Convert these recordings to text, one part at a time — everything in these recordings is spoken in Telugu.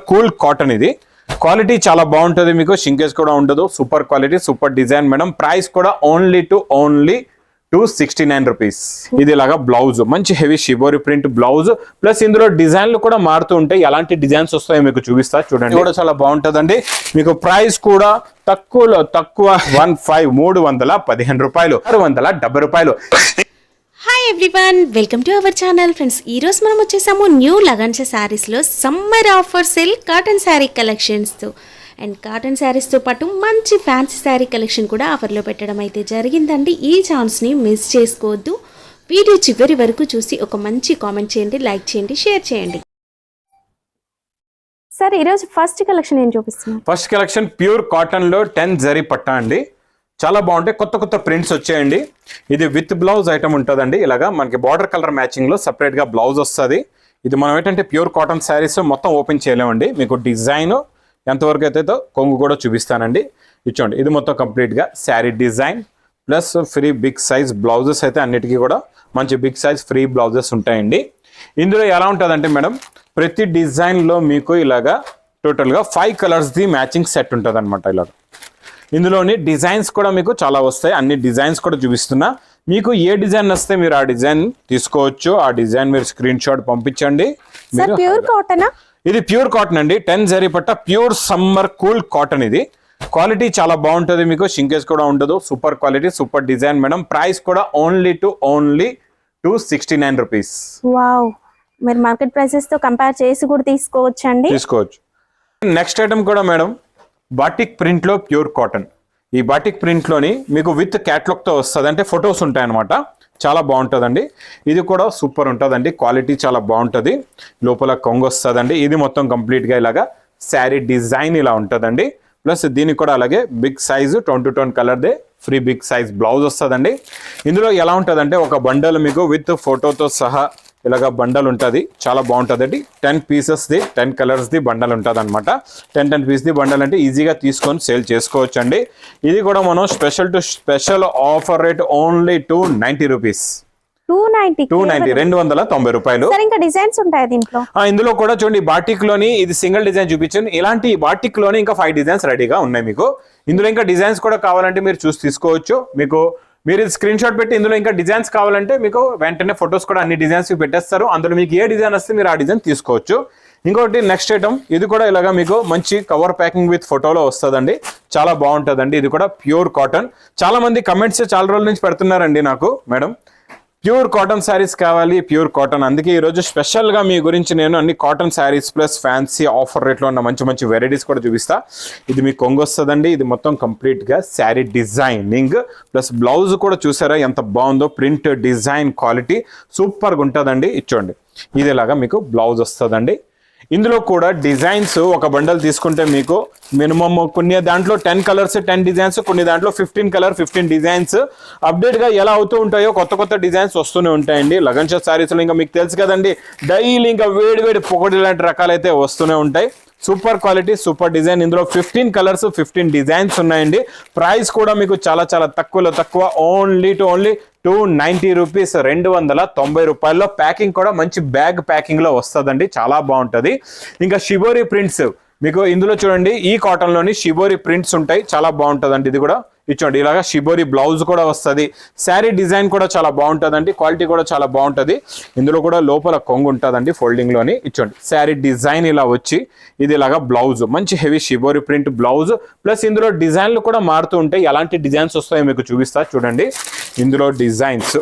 కూల్ కాటన్ ఇది క్వాలిటీ చాలా బాగుంటుంది, మీకు షింకేజ్ కూడా ఉండదు, super quality super design madam. Price కూడా ఓన్లీ 269 రూపీస్. ఇది ఇలాగా బ్లౌజ్ మంచి heavy shibori print blouse, plus ఇందులో డిజైన్లు కూడా మారుతూ ఉంటాయి. ఎలాంటి డిజైన్స్ వస్తాయో మీకు చూపిస్తా చూడండి. కూడా చాలా బాగుంటుందండి. మీకు ప్రైస్ కూడా తక్కువ 315 రూపాయలు, 670 రూపాయలు. Hi everyone, welcome to our channel. Friends, ఈరోజు మనం వచ్చేసాము న్యూ లగన్షా శారీస్లో summer offer sale cotton sari కలెక్షన్స్తో. అండ్ కాటన్ శారీస్తో పాటు మంచి ఫ్యాన్సీ శారీ కలెక్షన్ కూడా ఆఫర్లో పెట్టడం అయితే జరిగిందండి. ఈ ఛాన్స్ని మిస్ చేసుకోవద్దు. వీడియో చివరి వరకు చూసి ఒక మంచి కామెంట్ చేయండి, లైక్ చేయండి, షేర్ చేయండి. సార్, ఈరోజు ఫస్ట్ కలెక్షన్ ఏం చూపిస్తున్నాం? ఫస్ట్ కలెక్షన్ ప్యూర్ కాటన్లో 10 జరీ పట్టా అండి. చాలా బాగుంటాయి, కొత్త కొత్త ప్రింట్స్ వచ్చాయండి. ఇది విత్ బ్లౌజ్ ఐటమ్ ఉంటుందండి. ఇలాగా మనకి బార్డర్ కలర్ మ్యాచింగ్లో సపరేట్గా బ్లౌజ్ వస్తుంది. ఇది మనం ఏంటంటే ప్యూర్ కాటన్ శారీస్ మొత్తం ఓపెన్ చేయలేమండి. మీకు డిజైన్ ఎంతవరకు అయితే కొంగు కూడా చూపిస్తానండి. ఇచ్చోండి, ఇది మొత్తం కంప్లీట్గా sari design plus free big size blouses అయితే అన్నిటికీ కూడా మంచి బిగ్ సైజ్ ఫ్రీ బ్లౌజెస్ ఉంటాయండి. ఇందులో ఎలా ఉంటుందంటే మేడం, ప్రతి డిజైన్లో మీకు ఇలాగా టోటల్గా 5 కలర్స్ది మ్యాచింగ్ సెట్ ఉంటుంది అనమాట. ఇలాగ ఇందులోని డిజైన్స్ కూడా మీకు చాలా వస్తాయి. అన్ని డిజైన్స్ కూడా చూపిస్తున్నా. మీకు ఏ డిజైన్ వస్తే మీరు ఆ డిజైన్ తీసుకోవచ్చు. ఆ డిజైన్ మీరు స్క్రీన్ షాట్ పంపించండి. ఇది ప్యూర్ కాటన్ అండి, 10 జరీ పట్ట ప్యూర్ సమ్మర్ కూల్ కాటన్. ఇది క్వాలిటీ చాలా బాగుంటుంది, మీకు షింకేజ్ కూడా ఉండదు, super quality super design madam. Price కూడా ఓన్లీ 269 రూపీస్. వావ్, మీరు మార్కెట్ ప్రైసెస్ తో కంపేర్ చేసి కూడా తీసుకోవచ్చు. నెక్స్ట్ ఐటమ్ కూడా మేడం బాటిక్ ప్రింట్ లో ప్యూర్ కాటన్. ఈ బాటిక్ ప్రింట్ లోని మీకు విత్ క్యాట్లాగ్ తో వస్తుంది, అంటే ఫొటోస్ ఉంటాయి అనమాట. చాలా బాగుంటుందండి. ఇది కూడా సూపర్ ఉంటుందండి, క్వాలిటీ చాలా బాగుంటుంది. లోపల కొంగు వస్తుందండి. ఇది మొత్తం కంప్లీట్ గా ఇలాగా శారీ డిజైన్ ఇలా ఉంటుందండి. ప్లస్ దీనికి కూడా అలాగే బిగ్ సైజ్ 20 కలర్దే ఫ్రీ బిగ్ సైజ్ బ్లౌజ్ వస్తుందండి. ఇందులో ఎలా ఉంటుందంటే ఒక బండల్ మీకు విత్ ఫోటోతో సహా ఇలాగ బండల్ ఉంటుంది. చాలా బాగుంటుందండి. 10 పీసెస్ది 10 కలర్స్ది బండల్ ఉంటుంది అనమాట. 10 పీస్ది బండల్ అంటే ఈజీగా తీసుకొని సేల్ చేసుకోవచ్చు అండి. ఇది కూడా మనం special offer rate only 290 rupees. 290 రూపాయలు. ఇందులో కూడా చూడండి, బాటిక్ లోని ఇది సింగిల్ డిజైన్ చూపించండి. ఇలాంటి బాటిక్ లోని ఇంకా 5 డిజైన్స్ రెడీగా ఉన్నాయి మీకు. ఇందులో ఇంకా డిజైన్స్ కూడా కావాలంటే మీరు చూసి తీసుకోవచ్చు. మీరు స్క్రీన్ షాట్ పెట్టి ఇందులో ఇంకా డిజైన్స్ కావాలంటే మీకు వెంటనే ఫొటోస్ కూడా అన్ని డిజైన్స్ పెట్టేస్తారు. అందులో మీకు ఏ డిజైన్ వస్తే మీరు ఆ డిజైన్ తీసుకోవచ్చు. ఇంకోటి నెక్స్ట్ ఐటమ్, ఇది కూడా ఇలాగా మీకు మంచి కవర్ ప్యాకింగ్ విత్ ఫోటోలో వస్తుందండి. చాలా బాగుంటుందండి. ఇది కూడా ప్యూర్ కాటన్. చాలా మంది కమెంట్స్ చాలా రోజుల నుంచి పెడుతున్నారండి నాకు, మేడం ప్యూర్ కాటన్ శారీస్ కావాలి, ప్యూర్ కాటన్. అందుకే ఈరోజు స్పెషల్గా మీ గురించి నేను అన్ని cotton saris plus fancy offer రేట్లో ఉన్న మంచి మంచి వెరైటీస్ కూడా చూపిస్తా. ఇది మీకు కొంగు వస్తుందండి. ఇది మొత్తం కంప్లీట్గా శారీ డిజైనింగ్ ప్లస్ బ్లౌజ్ కూడా చూసారా ఎంత బాగుందో. ప్రింట్ డిజైన్ క్వాలిటీ సూపర్గా ఉంటుందండి. ఇచ్చోండి, ఇది ఇలాగా మీకు బ్లౌజ్ వస్తుందండి. ఇందులో కూడా డిజైన్స్ ఒక బండల్ తీసుకుంటే మీకు మినిమం కొన్ని దాంట్లో 10 కలర్స్ 10 డిజైన్స్, కొన్ని దాంట్లో 15 కలర్ 15 డిజైన్స్. అప్డేట్గా ఎలా అవుతూ ఉంటాయో కొత్త కొత్త డిజైన్స్ వస్తూనే ఉంటాయండి. లగన్షా శారీస్లో ఇంకా మీకు తెలుసు కదండి, డైలీ ఇంకా వేడి పొగడి లాంటి రకాలైతే వస్తూనే ఉంటాయి. Super quality super design. ఇందులో 15 కలర్స్ 15 డిజైన్స్ ఉన్నాయండి. ప్రైస్ కూడా మీకు చాలా చాలా తక్కువ ఓన్లీ 290 రూపీస్, 290 రూపాయల్లో. ప్యాకింగ్ కూడా మంచి బ్యాగ్ ప్యాకింగ్ లో వస్తుందండి, చాలా బాగుంటుంది. ఇంకా షిబోరి ప్రింట్స్ మీకు ఇందులో చూడండి, ఈ కాటన్ లోని షిబోరి ప్రింట్స్ ఉంటాయి. చాలా బాగుంటుందండి. ఇది కూడా ఇచ్చోండి, ఇలాగా షిబోరి బ్లౌజ్ కూడా వస్తుంది. శారీ డిజైన్ కూడా చాలా బాగుంటుందండి, క్వాలిటీ కూడా చాలా బాగుంటుంది. ఇందులో కూడా లోపల కొంగు ఉంటుందండి ఫోల్డింగ్ లోని. ఇచ్చోండి, శారీ డిజైన్ ఇలా వచ్చి ఇది ఇలాగా బ్లౌజ్ మంచి heavy shibori print blouse. Plus ఇందులో డిజైన్లు కూడా మారుతూ ఉంటాయి. ఎలాంటి డిజైన్స్ వస్తాయో మీకు చూపిస్తా చూడండి. ఇందులో డిజైన్స్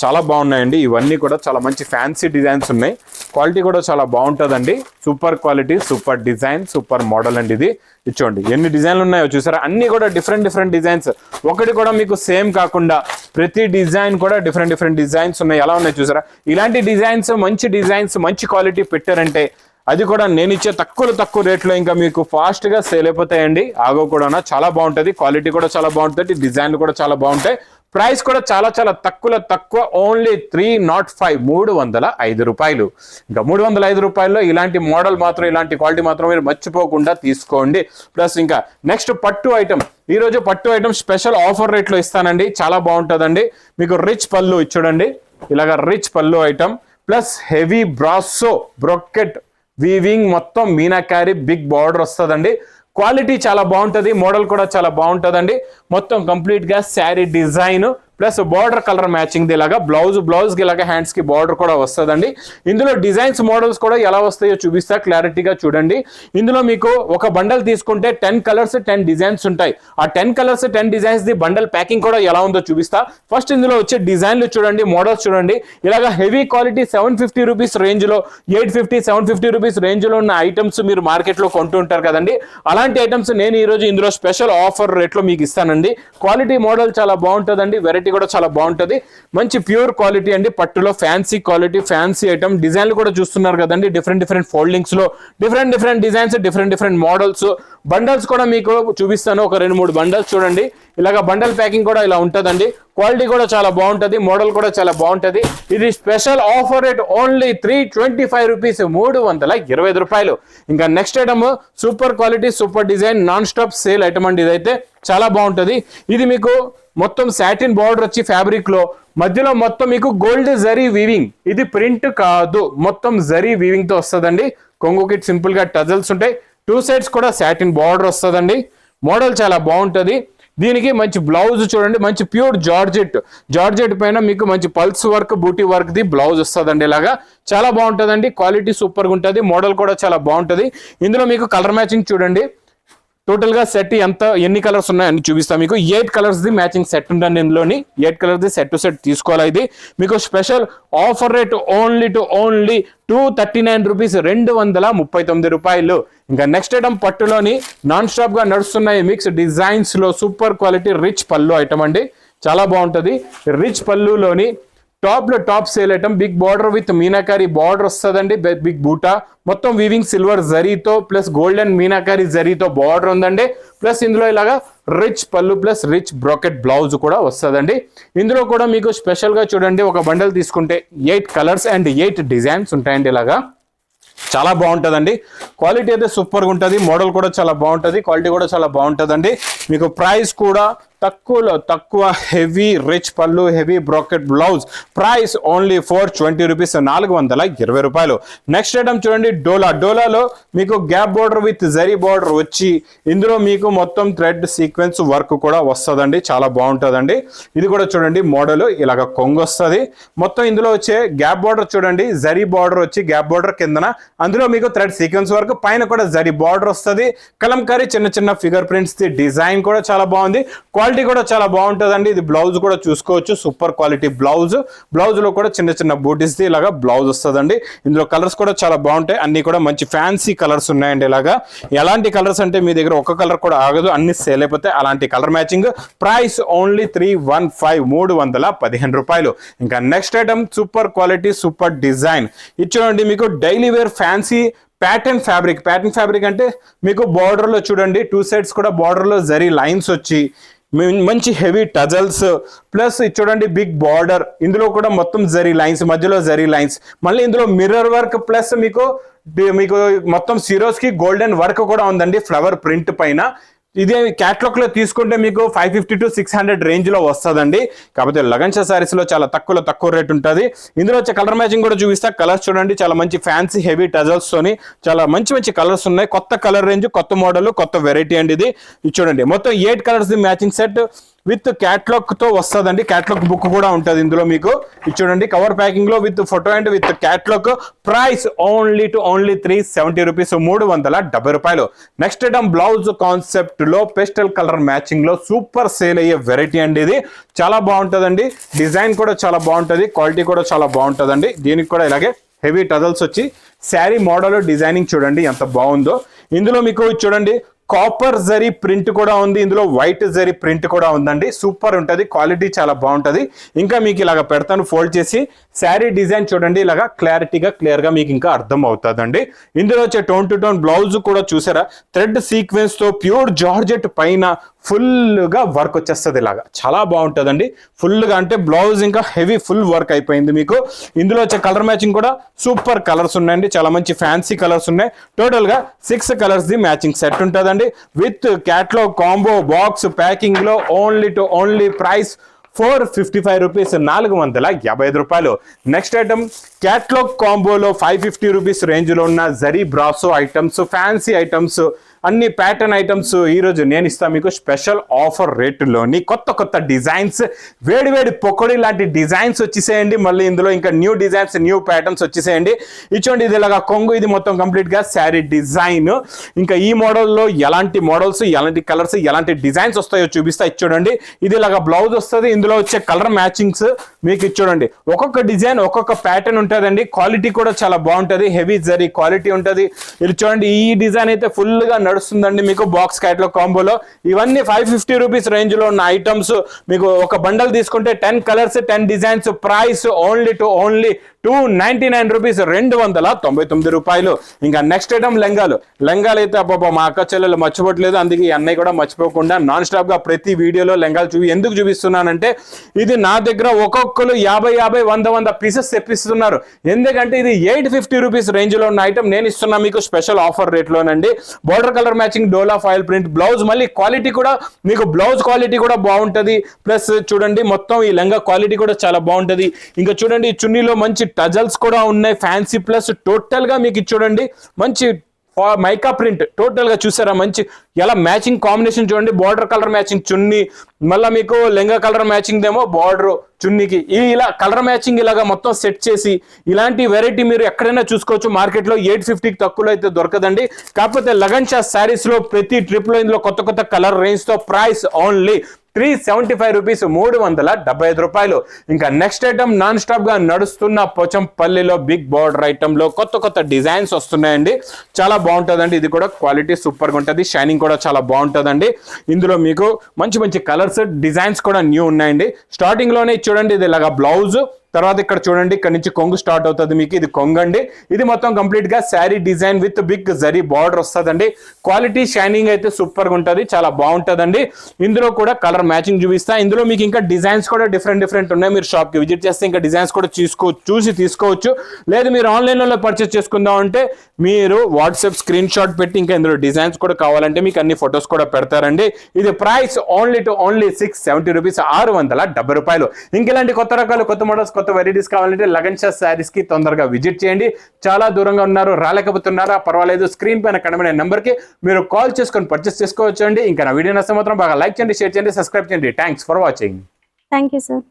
చాలా బాగున్నాయండి. ఇవన్నీ కూడా చాలా మంచి ఫ్యాన్సీ డిజైన్స్ ఉన్నాయి. క్వాలిటీ కూడా చాలా బాగుంటుందండి. Super quality super design super model అండి. ఇది ఇచ్చోండి, ఎన్ని డిజైన్లు ఉన్నాయో చూసారా. అన్ని కూడా డిఫరెంట్ డిజైన్స్, ఒకటి కూడా మీకు సేమ్ కాకుండా ప్రతి డిజైన్ కూడా డిఫరెంట్ డిజైన్స్ ఉన్నాయి. ఎలా ఉన్నాయి చూసారా. ఇలాంటి డిజైన్స్ మంచి క్వాలిటీ పెట్టారంటే అది కూడా నేను ఇచ్చే తక్కువ రేట్లో ఇంకా మీకు ఫాస్ట్గా సేల్ అయిపోతాయండి. ఆగో కూడా చాలా బాగుంటుంది, క్వాలిటీ కూడా చాలా బాగుంటుంది, డిజైన్లు కూడా చాలా బాగుంటాయి. ప్రైస్ కూడా చాలా తక్కువ ఓన్లీ 305 రూపాయలు. ఇంకా 305 రూపాయల్లో ఇలాంటి మోడల్ మాత్రం, ఇలాంటి క్వాలిటీ మాత్రం మీరు మర్చిపోకుండా తీసుకోండి. ప్లస్ ఇంకా నెక్స్ట్ పట్టు ఐటమ్. ఈరోజు పట్టు ఐటమ్ స్పెషల్ ఆఫర్ రేట్లో ఇస్తానండి. చాలా బాగుంటుందండి. మీకు రిచ్ పళ్ళు చూడండి, ఇలాగ రిచ్ పళ్ళు item plus heavy brasso brocade weaving మొత్తం మీనాకారి బిగ్ బార్డర్ వస్తుందండి. క్వాలిటీ చాలా బాగుంటుంది, మోడల్ కూడా చాలా బాగుంటుందండి. మొత్తం కంప్లీట్ గా sari design plus border colour matching ఇలాగా బ్లౌజ్ కి ఇలాగా హ్యాండ్స్ కి బార్డర్ కూడా వస్తుందండి. ఇందులో డిజైన్స్ మోడల్స్ కూడా ఎలా వస్తాయో చూపిస్తా, క్లారిటీగా చూడండి. ఇందులో మీకు ఒక బండల్ తీసుకుంటే 10 కలర్స్ 10 డిజైన్స్ ఉంటాయి. ఆ 10 colours 10 designs the bundle packing కూడా ఎలా ఉందో చూపిస్తా. ఫస్ట్ ఇందులో వచ్చే డిజైన్లు చూడండి, మోడల్స్ చూడండి. ఇలాగా హెవీ క్వాలిటీ 750 రూపీస్ రేంజ్ లో 850 750 రూపీస్ రేంజ్ లో ఉన్న ఐటమ్స్ మీరు మార్కెట్ లో కొంటుంటారు కదండి. అలాంటి ఐటమ్స్ నేను ఈ రోజు ఇందులో స్పెషల్ ఆఫర్ రేట్ లో మీకు ఇస్తానండి. క్వాలిటీ మోడల్ చాలా బాగుంటుందండి, వెరైటీ కూడా చాలా బాగుంటది. మంచి ప్యూర్ క్వాలిటీ అండి, పట్టులో ఫ్యాన్సీ క్వాలిటీ, ఫ్యాన్సీ ఐటమ్. డిజైన్లు కూడా చూస్తున్నారు కదండి, డిఫరెంట్ ఫోల్డింగ్స్ లో different designs, different models. Bundles కూడా మీకు చూపిస్తాను, ఒక 2-3 బండల్స్ చూడండి. ఇలాగా బండల్ ప్యాకింగ్ కూడా ఇలా ఉంటదండి. క్వాలిటీ కూడా చాలా బాగుంటది, మోడల్ కూడా చాలా బాగుంటది. ఇది special offer rate only 325 rupees, 325 రూపాయలు. ఇంకా next item super quality super design non stop sale item అండి. ఇదైతే చాలా బాగుంటది. ఇది మీకు మొత్తం సాటిన్ బార్డర్ వచ్చి ఫ్యాబ్రిక్ లో మధ్యలో మొత్తం మీకు గోల్డ్ జరీ వీవింగ్. ఇది ప్రింట్ కాదు, మొత్తం జరీ వీవింగ్ తో వస్తుందండి. కొంగుకి సింపుల్ గా టజల్స్ ఉంటాయి, 2 సైడ్స్ కూడా సాటిన్ బార్డర్ వస్తుందండి. మోడల్ చాలా బాగుంటది. దీనికి మంచి బ్లౌజ్ చూడండి, మంచి ప్యూర్ జార్జెట్ పైన మీకు మంచి పల్స్ వర్క్ బూటీ వర్క్ ది బ్లౌజ్ వస్తుందండి. ఇలాగా చాలా బాగుంటదండి, క్వాలిటీ సూపర్ గా ఉంటది, మోడల్ కూడా చాలా బాగుంటది. ఇందులో మీకు కలర్ మ్యాచింగ్ చూడండి. టోటల్ గా సెట్ ఎన్ని కలర్స్ ఉన్నాయని చూపిస్తా మీకు. 8 కలర్స్ ది మ్యాచింగ్ సెట్ ఉందండి. ఇందులోని 8 colours the set to set తీసుకోవాలి. ఇది మీకు special offer rate only 239 rupees, 239 రూపాయలు. ఇంకా నెక్స్ట్ ఐటమ్ పట్టులోని నాన్ స్టాప్ గా నడుస్తున్నాయి మిక్స్ డిజైన్స్ లో సూపర్ క్వాలిటీ రిచ్ పళ్ళు ఐటమ్ అండి, చాలా బాగుంటది. రిచ్ పళ్ళులోని top sale item, big border with meenakari border వస్తుందండి, బిగ్ బూటా మొత్తం వీవింగ్ సిల్వర్ జరీతో ప్లస్ గోల్డెన్ మీనాకారి జరీతో బార్డర్ ఉందండి. ప్లస్ ఇందులో ఇలాగా రిచ్ పళ్ళు ప్లస్ రిచ్ బ్రాకెట్ బ్లౌజ్ కూడా వస్తుందండి. ఇందులో కూడా మీకు స్పెషల్ గా చూడండి, ఒక బండల్ తీసుకుంటే 8 కలర్స్ అండ్ 8 డిజైన్స్ ఉంటాయండి. ఇలాగా చాలా బాగుంటుందండి. క్వాలిటీ అయితే సూపర్గా ఉంటుంది, మోడల్ కూడా చాలా బాగుంటుంది, క్వాలిటీ కూడా చాలా బాగుంటుందండి. మీకు ప్రైస్ కూడా తక్కువ హెవీ రిచ్ పళ్ళు heavy bracket blouse. Price only 420 rupees, 420 రూపాయలు. నెక్స్ట్ ఐటమ్ చూడండి, డోలాలో మీకు gap border with zari border వచ్చి ఇందులో మీకు మొత్తం థ్రెడ్ సీక్వెన్స్ వర్క్ కూడా వస్తుందండి, చాలా బాగుంటుందండి. ఇది కూడా చూడండి మోడల్ ఇలాగ కొంగు వస్తుంది. మొత్తం ఇందులో వచ్చే గ్యాప్ బార్డర్ చూడండి, జరీ బార్డర్ వచ్చి గ్యాప్ బార్డర్ కిందన అందులో మీకు థ్రెడ్ సీక్వెన్స్ వర్క్, పైన కూడా జరీ బార్డర్ వస్తుంది. కలంకారీ చిన్న ఫిగర్ ప్రింట్స్ ది డిజైన్ కూడా చాలా బాగుంది, క్వాలిటీ కూడా చాలా బాగుంటుందండి. ఇది బ్లౌజ్ కూడా చూసుకోవచ్చు, సూపర్ క్వాలిటీ బ్లౌజ్ లో కూడా చిన్న బూటీస్ ది ఇలాగా బ్లౌజ్ వస్తుందండి. ఇందులో కలర్స్ కూడా చాలా బాగుంటాయి, అన్ని కూడా మంచి ఫ్యాన్సీ కలర్స్ ఉన్నాయండి. ఇలాగా ఎలాంటి కలర్స్ అంటే మీ దగ్గర ఒక కలర్ కూడా ఆగదు, అన్ని సేల్ అయిపోతే అలాంటి కలర్ మ్యాచింగ్. ప్రైస్ ఓన్లీ 315 రూపాయలు. ఇంకా next item super quality super design. ఇది చూడండి మీకు daily wear fancy pattern fabric అంటే మీకు బార్డర్ లో చూడండి 2 సైడ్స్ కూడా బార్డర్ లో జరీ లైన్స్ వచ్చి మంచి హెవీ టజల్స్ ప్లస్ చూడండి బిగ్ బార్డర్. ఇందులో కూడా మొత్తం జరీ లైన్స్, మధ్యలో జరీ లైన్స్, మళ్ళీ ఇందులో మిర్రర్ వర్క్ ప్లస్ మీకు మొత్తం సిరోస్ కి గోల్డెన్ వర్క్ కూడా ఉందండి ఫ్లవర్ ప్రింట్ పైన. ఇది క్యాట్లాగ్ లో తీసుకుంటే మీకు 550 to 600 రేంజ్ లో వస్తుందండి. కాకపోతే లగన్షా సారీస్ లో చాలా తక్కువ రేట్ ఉంటుంది. ఇందులో వచ్చే కలర్ మ్యాచింగ్ కూడా చూపిస్తా. కలర్స్ చూడండి, చాలా మంచి ఫ్యాన్సీ హెవీ టజల్స్ తోని చాలా మంచి కలర్స్ ఉన్నాయి. కొత్త కలర్ రేంజ్, కొత్త మోడల్, కొత్త వెరైటీ అండి. ఇది చూడండి మొత్తం 8 colours the matching set with catalogue తో వస్తుందండి. క్యాట్లాగ్ బుక్ కూడా ఉంటుంది ఇందులో మీకు. ఇది చూడండి కవర్ ప్యాకింగ్ లో with photo and with catalogue. Price only 370 rupees, 370 రూపాయలు. నెక్స్ట్ ఐటమ్ బ్లౌజ్ కాన్సెప్ట్ లో పెస్టల్ కలర్ మ్యాచింగ్ లో సూపర్ సేల్ అయ్యే వెరైటీ అండి. ఇది చాలా బాగుంటుందండి, డిజైన్ కూడా చాలా బాగుంటుంది, క్వాలిటీ కూడా చాలా బాగుంటుందండి. దీనికి కూడా ఇలాగే హెవీ టజల్స్ వచ్చి శారీ మోడల్ డిజైనింగ్ చూడండి ఎంత బాగుందో. ఇందులో మీకు చూడండి కాపర్ జరీ ప్రింట్ కూడా ఉంది, ఇందులో వైట్ జరీ ప్రింట్ కూడా ఉందండి. సూపర్ ఉంటుంది, క్వాలిటీ చాలా బాగుంటుంది. ఇంకా మీకు ఇలాగ పెడతాను ఫోల్డ్ చేసి. శారీ డిజైన్ చూడండి ఇలాగా క్లియర్ గా మీకు ఇంకా అర్థం అవుతుందండి. ఇందులో వచ్చే టోన్ టు టోన్ బ్లౌజ్ కూడా చూసారా, థ్రెడ్ సీక్వెన్స్ తో ప్యూర్ జార్జెట్ పైన ఫుల్ గా వర్క్ వచ్చేస్తుంది. ఇలాగా చాలా బాగుంటుందండి, ఫుల్ గా అంటే బ్లౌజ్ ఇంకా హెవీ ఫుల్ వర్క్ అయిపోయింది మీకు. ఇందులో వచ్చే కలర్ మ్యాచింగ్ కూడా సూపర్ కలర్స్ ఉన్నాయండి, చాలా మంచి ఫ్యాన్సీ కలర్స్ ఉన్నాయి. టోటల్ గా 6 కలర్స్ ది మ్యాచింగ్ సెట్ ఉంటుందండి with catalogue combo box packing లో. ఓన్లీ ప్రైస్ 455 రూపీస్, 455 రూపాయలు. నెక్స్ట్ ఐటమ్ క్యాట్లాగ్ కాంబోలో 550 రూపీస్ రేంజ్ లో ఉన్న zari brasso items, fancy items, అన్ని ప్యాటర్న్ ఐటమ్స్ ఈ రోజు నేను ఇస్తాను మీకు స్పెషల్ ఆఫర్ రేటులోని. కొత్త కొత్త డిజైన్స్, వేడి పొకోడీ లాంటి డిజైన్స్ వచ్చేసేయండి. మళ్ళీ ఇందులో ఇంకా న్యూ డిజైన్స్, న్యూ ప్యాటర్న్స్ వచ్చేసేయండి. ఇచ్చోండి, ఇది ఇలాగా కొంగు, ఇది మొత్తం కంప్లీట్ గా శారీ డిజైన్. ఇంకా ఈ మోడల్లో ఎలాంటి మోడల్స్, ఎలాంటి కలర్స్, ఎలాంటి డిజైన్స్ వస్తాయో చూపిస్తా. ఇచ్చోడండి, ఇది ఇలాగా బ్లౌజ్ వస్తుంది. ఇందులో వచ్చే కలర్ మ్యాచింగ్స్ మీకు ఇచ్చోడండి. ఒక్కొక్క డిజైన్ ఒక్కొక్క ప్యాటర్న్ ఉంటుందండి. క్వాలిటీ కూడా చాలా బాగుంటుంది, హెవీ జరీ క్వాలిటీ ఉంటుంది. ఇది చూడండి, ఈ డిజైన్ అయితే ఫుల్ గా నడుస్తుందండి మీకు బాక్స్ క్యాట్లాగ్ కాంబోలో. ఇవన్నీ 550 రూపీస్ రేంజ్ లో ఉన్న ఐటమ్స్. మీకు ఒక బండల్ తీసుకుంటే 10 colours, 10 designs. Price only 299 rupees, 299 రూపాయలు. ఇంకా నెక్స్ట్ ఐటమ్ లెంగాలు అయితే అబ్బాబా మా అక్క చెల్లెలు మర్చిపోవట్లేదు. అందుకే ఈ అన్నయ్య కూడా మర్చిపోకుండా నాన్ స్టాప్ గా ప్రతి వీడియోలో లెంగాలు ఎందుకు చూపిస్తున్నానంటే, ఇది నా దగ్గర ఒక్కొక్కరు 50, 100 పీసెస్ తెప్పిస్తున్నారు. ఎందుకంటే ఇది 850 రూపీస్ రేంజ్ లో ఉన్న ఐటమ్ నేను ఇస్తున్నా మీకు స్పెషల్ ఆఫర్ రేట్ లోనండి. బోర్డర్ కలర్ మ్యాచింగ్ డోలా ఫాయిల్ ప్రింట్ బ్లౌజ్. మళ్ళీ క్వాలిటీ కూడా మీకు బ్లౌజ్ క్వాలిటీ కూడా బాగుంటది. ప్లస్ చూడండి, మొత్తం ఈ లెంగా క్వాలిటీ కూడా చాలా బాగుంటది. ఇంకా చూడండి, చున్నీలో మంచి టజల్స్ కూడా ఉన్నాయి, ఫ్యాన్సీ. ప్లస్ టోటల్ గా మీకు చూడండి మంచి మైకా ప్రింట్. టోటల్ గా చూసారా, మంచి ఎలా మ్యాచింగ్ కాంబినేషన్ చూడండి. బార్డర్ కలర్ మ్యాచింగ్ చున్నీ, మళ్ళీ మీకు లెంగా కలర్ మ్యాచింగ్ దేమో బార్డర్ చున్నీకి. ఇలా కలర్ మ్యాచింగ్ ఇలాగా మొత్తం సెట్ చేసి, ఇలాంటి వెరైటీ మీరు ఎక్కడైనా చూసుకోవచ్చు. మార్కెట్ లో 850కి తక్కువలో అయితే దొరకదండి. కాకపోతే లగన్ షా శారీస్ లో ప్రతి ట్రిప్ లో ఇందులో కొత్త కొత్త కలర్ రేంజ్ తో ప్రైస్ ఓన్లీ 375 రూపీస్, 375 రూపాయలు. ఇంకా నెక్స్ట్ ఐటమ్ నాన్ స్టాప్ గా నడుస్తున్న పోచంపల్లిలో బిగ్ బార్డర్ ఐటమ్ లో కొత్త కొత్త డిజైన్స్ వస్తున్నాయండి. చాలా బాగుంటుందండి. ఇది కూడా క్వాలిటీ సూపర్ గా ఉంటుంది, షైనింగ్ కూడా చాలా బాగుంటుందండి. ఇందులో మీకు మంచి మంచి కలర్స్, డిజైన్స్ కూడా న్యూ ఉన్నాయండి. స్టార్టింగ్ లోనే చూడండి, ఇది ఇలాగా బ్లౌజ్. తర్వాత ఇక్కడ చూడండి, ఇక్కడ నుంచి కొంగు స్టార్ట్ అవుతుంది మీకు. ఇది కొంగండి. ఇది మొత్తం కంప్లీట్ గా sari design with big zari border వస్తుందండి. క్వాలిటీ షైనింగ్ అయితే సూపర్ గా ఉంటుంది, చాలా బాగుంటుందండి. ఇందులో కూడా కలర్ మ్యాచింగ్ చూపిస్తా. ఇందులో మీకు ఇంకా డిజైన్స్ కూడా డిఫరెంట్ ఉన్నాయి. మీరు షాప్ కి విజిట్ చేస్తే ఇంకా డిజైన్స్ కూడా చూసి తీసుకోవచ్చు. లేదు మీరు ఆన్లైన్ లో పర్చేస్ చేసుకుందాం అంటే మీరు వాట్సాప్ స్క్రీన్ షాట్ పెట్టి ఇంకా ఇందులో డిజైన్స్ కూడా కావాలంటే మీకు అన్ని ఫొటోస్ కూడా పెడతారండి. ఇది ప్రైస్ ఓన్లీ 670 రూపీస్, 670 రూపాయలు. ఇంకెలాంటి కొత్త రకాలు, కొత్త మోడల్స్, కొత్త వెరైటీస్ కావాలంటే లగన్ షా శారీస్ కి తొందరగా విజిట్ చేయండి. చాలా దూరంగా ఉన్నారు, రాలేకపోతున్నారా, పర్వాలేదు, స్క్రీన్ పైన కనబడే నెంబర్ కి మీరు కాల్ చేసుకొని పర్చేస్ చేసుకోవచ్చు అండి. ఇంకా నా వీడియో నచ్చితే మాత్రం బాగా లైక్ చేయండి, షేర్ చేయండి, సబ్స్క్రైబ్ చేయండి. Thanks for watching. Thank you sir.